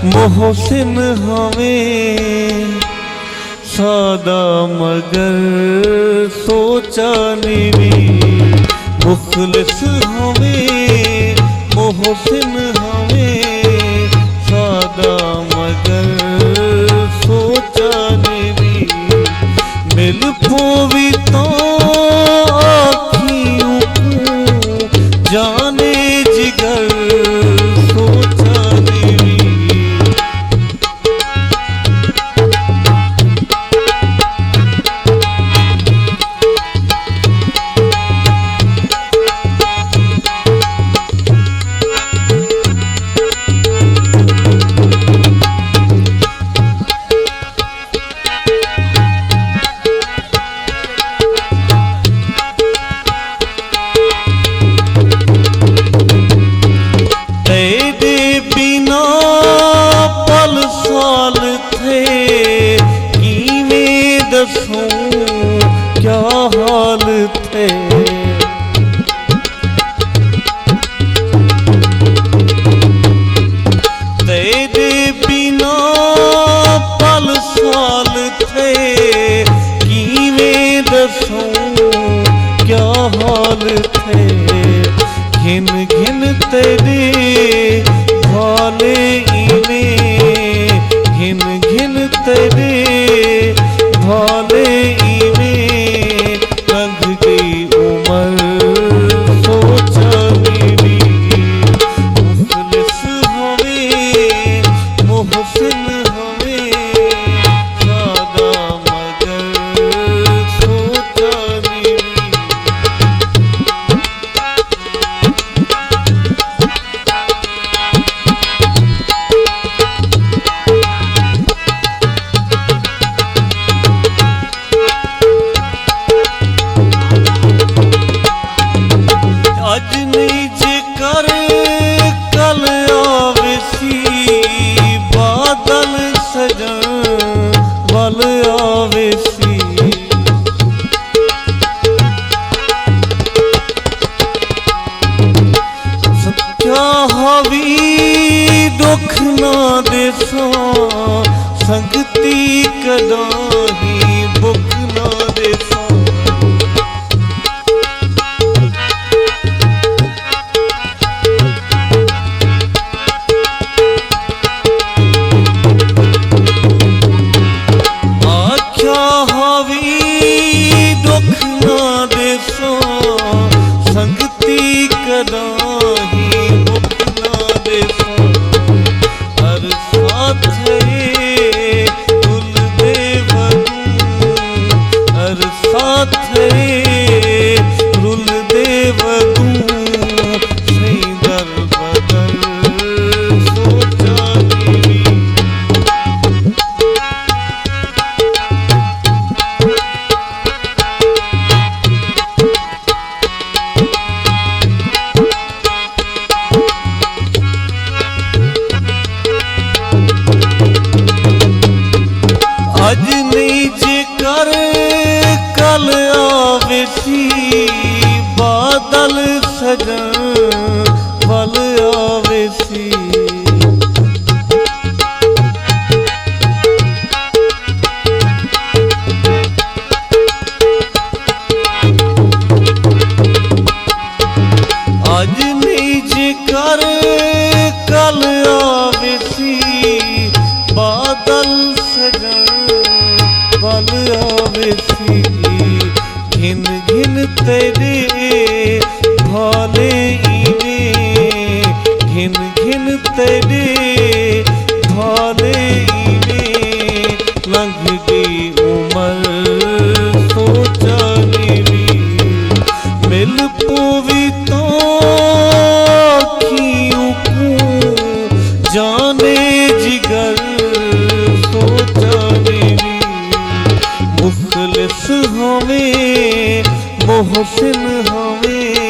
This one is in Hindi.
मोहसिन हमें सादा मगर सोचा नीवी। मुखलिस हमें मोहसिन हमें सादा मगर सोचा नीवी। मिल पोवी तो आखियों को जाने जिगर सोचा नीवी। क्या हाल थे तेरे बिना पल साल थे किवें दसूं क्या हाल थे। घिन घिन तेरे भाले इवें घिन घिन तेरे भाले इवें लंघ गई उम्र सोचा नीवी। मुखलिस हमें मोहसिन हमें सादा मगर सोचा नीवी। अज नहीं जेकर कल आवेसी बादल सजन वल आवेसी। सच्चा हावी दुख ना देसा संगती कदाही बुक ना देसा। संगती कदाही मुख ना देसा। हर साथ रुल दे वदू हर साथ रुल दे वदू सही दर बदल सोचा नीवी। अज नहीं जेकर कल आवेसी बादल सजन वल आवेसी। अज नहीं जेकर कल आवेसी बादल सजन वल आवेसी। घिन घिन तेरे भाले इवें घिन घिन तेरे भाले इवें लंघ गई उम्र सोचा नीवी। मिल पोवी तो आखियों को जाने जिगर सोचा नीवी। मुखलिस हमें मोहसिन हमें